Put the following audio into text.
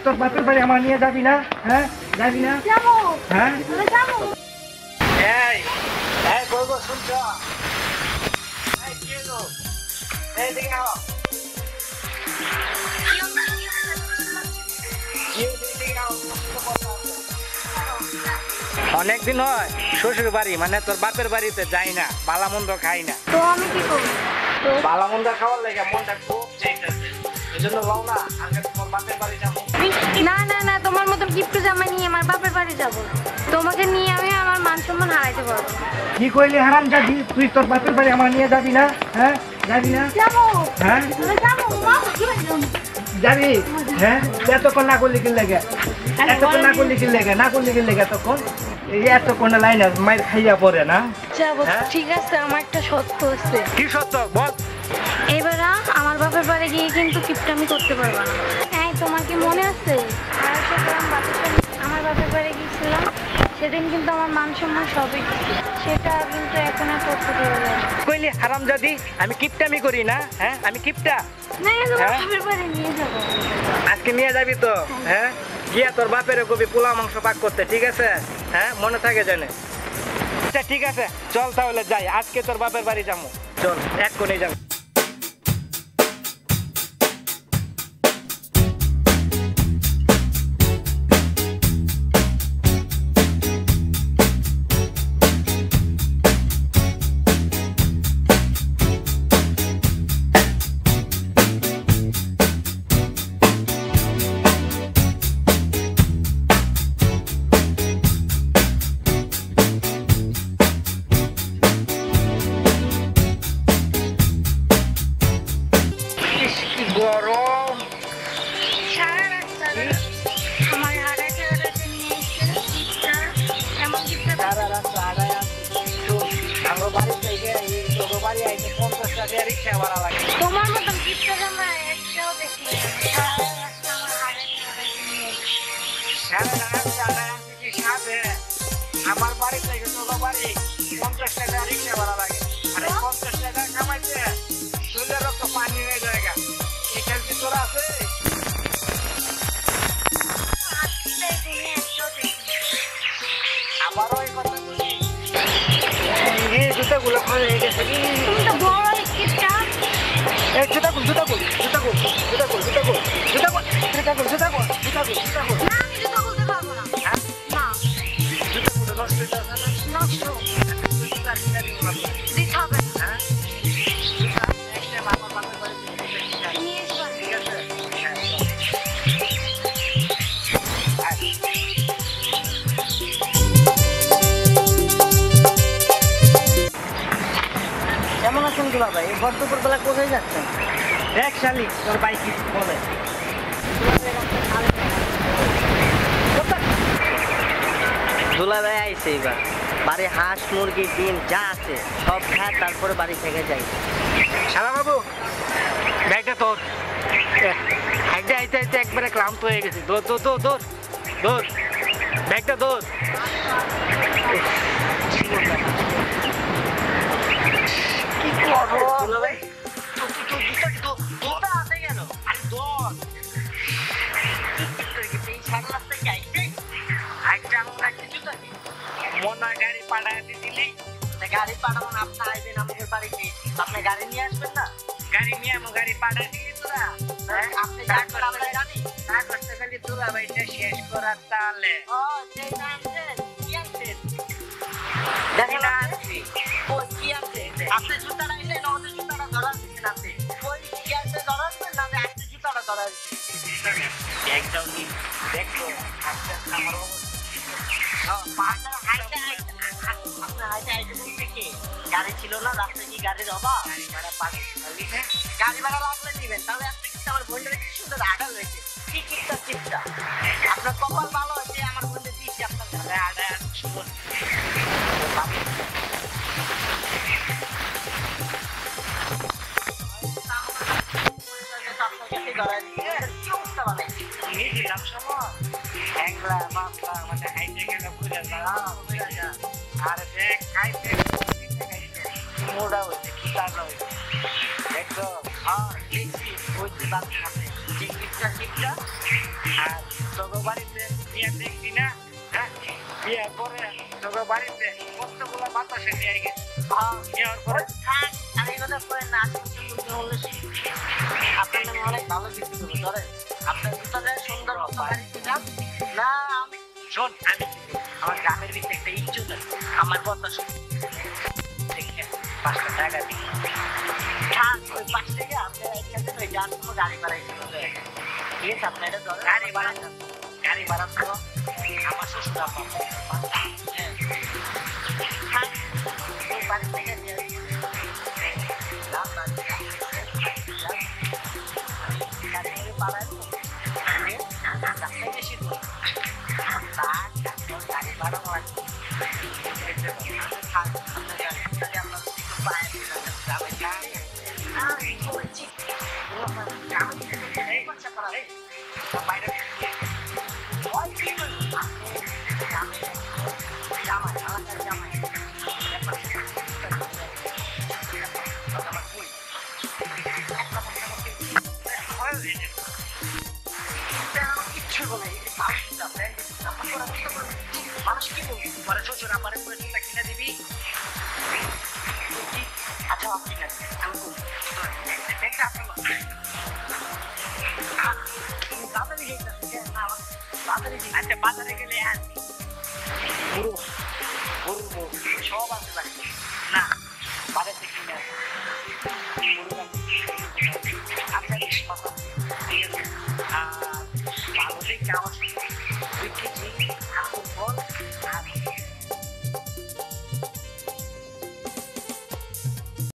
তোর বাপের বাড়ি আমার নিয়ে যাবি না? হ্যাঁ যাবি না? যাবো। হ্যাঁ যাবো। এই এই বলবো শুনছো? এই কি হলো? এই দিকে আও। অনেকদিন হয় শ্বশুর বাড়ি মানে তোর বাপের বাড়িতে যাই না, বালামন্দ খাই না। তো আমি কি করব? তো বালামন্দ খাওয়ার লাগে মনটা খুব চাইতেছে, এজন্য লও না আগে তোমার বাপের বাড়ি যাবো। না না না, তোমার মতন কিপটু জামাই নিয়ে আমার বাপের বাড়ি যাব না। তোমাকে নিয়ে আমি আমার মান সম্মান হারাইতে পারবো। কি কইলি হারামজাদি, তুই তোর বাপের বাড়ি আমার নিয়ে যাবি না? হ্যাঁ যাবি না? যাবো। হ্যাঁ যাবো মা। যাবি? হ্যাঁ এতক্ষণ না করলি কি লাগে? এতক্ষণ না করলি কি লাগে? না করলি কি লাগে তখন? এই এতক্ষণ লাইন মায়ের খাইয়া পড়ে না। যাবো, ঠিক আছে, আমার একটা সত্য আছে। কি সত্য বল? এবার আমার বাপের বাড়ি গিয়ে কিন্তু কিপটামি করতে পারবা না। হ্যাঁ, তোমার কি মনে আছে আমার বাপের বাড়ি গিয়েছিলাম? সেদিন কিন্তু আমার মান সম্মান সবই গেছে, সেটা কিন্তু এখন আর করতে পারবো না। কইলি হারামজাদি আমি কিপটামি করি না? হ্যাঁ আমি কিপটা? না, তোমার বাপের বাড়ি নিয়ে যাবো। আজকে নিয়ে যাবি তো? হ্যাঁ গিয়া তোর বাপের কবি পোলা মাংস পাক করতে, ঠিক আছে? হ্যাঁ মনে থাকে জানে। আচ্ছা ঠিক আছে, চল তাহলে যাই, আজকে তোর বাপের বাড়ি যাবো, চল এক কোণে যাবো। গরম সারা রাস্তা আগায় আমার বাড়ি থেকে বাড়ি আইতে 50 টাকা রিক্সা ভাড়া লাগে। তোমার মতন কিপটা জামাই একটাও দেখি আমার বাড়ি থেকে তোর বাড়ি 50 টাকা রিক্সা ভাড়া লাগে, আর 50 টাকা কামাইতে শরীরের রক্ত পানি হয়ে যায়। এখান কি তোর আছে? আবারও এই কথা বলি, জুতাগুলো হয়ে গেছে। তুমি তো বড় কিপটা। এই জুতাগুলো জুতাগুলো জুতাগুলো জুতাগুলো জুতাগুলো জুতাগুলো জুতাগুলো জুতাগুলো জুতাগুলো জুতাগুলো। না, আমি জুতো খুলতে পারবো না। না, জুতাগুলো নষ্ট হয়ে যাবে না? নষ্ট দিতে হবে না। নিয়ে এসো। ঠিক আছে কেমন আছেন দুলা ভাই? এই ভর দুপুর বেলা কোথায় যাচ্ছেন? দেখ শালি তোর ভাই কি বলে। দুলা ভাই আইছে এবার বাড়ি, হাঁস মুরগি ডিম যা আছে সব খায়, তারপরে বাড়ি থেকে যাই। শালা বাবু ব্যাগটা তোর, আইতে আইতে আইতে একবারে ক্লান্ত হয়ে গেছি। দৌড় দৌড় দৌড় দৌড় দৌড়, ব্যাগটা দৌড়। কি করবো দুলা ভাই? জুতা আছে কেন? আরে দৌড়। এই সারা রাস্তায় গাইছে একটা আমরা কিছু থাকি মনে হয় গাড়ি পাঠায় দিলি। গাড়ি পাঠাবো না, আপনার আইবেন আমাদের বাড়িতে, আপনি গাড়ি নিয়ে আসবেন না? গাড়ি নিয়ে আমি গাড়ি পাঠায় দিলি তোরা। আপনি যাবেন আমরা জানি। তার করতে গেলে দুলা ভাইটা শেষ করার তাহলে ও সেই না আনছেন, কি আনছেন? দেখেন আনছি। ও কি আনছেন? আপনি জুতাটা আইলেন, ওদের জুতাটা ধরা দিচ্ছেন আপনি। ওই কি আছে ধরা দিচ্ছেন না, আপনি জুতাটা ধরা দিচ্ছেন? একদম দেখো আচ্ছা আমার আপনার হাইটে হাইটে আপনার হাইটে হাইটে বলতে কি গাড়ি ছিল না? রাস্তায় কি গাড়ির অভাব? গাড়ি ভাড়া পাবে গাড়ি ভাড়া লাগলে দিবেন, তাহলে আপনি কিন্তু আমার বোনটা কি সুন্দর আডাল হয়েছে। কি চিপটা চিপটা, আপনার কপাল ভালো হয়েছে, আমার বোনটা দিচ্ছি আপনার কাছে আডাল। আর দেখ খাইতে মোড়া হয়েছে কি তাজা হয়েছে একদম। হ্যাঁ দেখছি ওই যে বাচ্চা যে টিপটা আর তোর বাড়িতে বিয়ে দেখছি না, হ্যাঁ বিয়ে করে তোর বাড়িতে কতগুলো বাতাসে নিয়ে গেছে, নেওয়ার পরে থাক আর এই কথা করেন না। আজকে শুনতে হলে আপনার নামে অনেক ভালো কিছু করবো ধরেন। আপনার জুতাটা সুন্দর মতো বাড়িতে যান না। আমি শোন, আমি আমার গ্রামের ভিতরে একটা ইজ্জত আছে, আমার কথা শুন। দেখেন 5টা টাকা দিই, থাক ওই 5 টাকা আপনি এখানে ওই যান কোনো গাড়ি ভাড়া হিসেবে ঠিক আছে। আপনার এটা ধরেন গাড়ি ভাড়া তো আমার শ্বশুর আপা হ্যাঁ থাক ওই বাড়ি থেকে নিয়ে লাভ না গাড়ি পাড়ায় রাস্তায় বেশি দূর গাড়ি ভাড়া হয় থাক আপনার গাড়ি আপনার পায়ে বলছি বাইরে জামাই আলাদা জামাই কিচ্ছু বলে মানুষ কি বলবি পরে শ্বশুর আমার কিনে দিবি। আচ্ছা আপনি আমি আচ্ছা বাজারে গেলে গরু সব আছে বাড়ি না বাড়িতে কিনে আপনার ভালো দেখে আমার 2 কেজি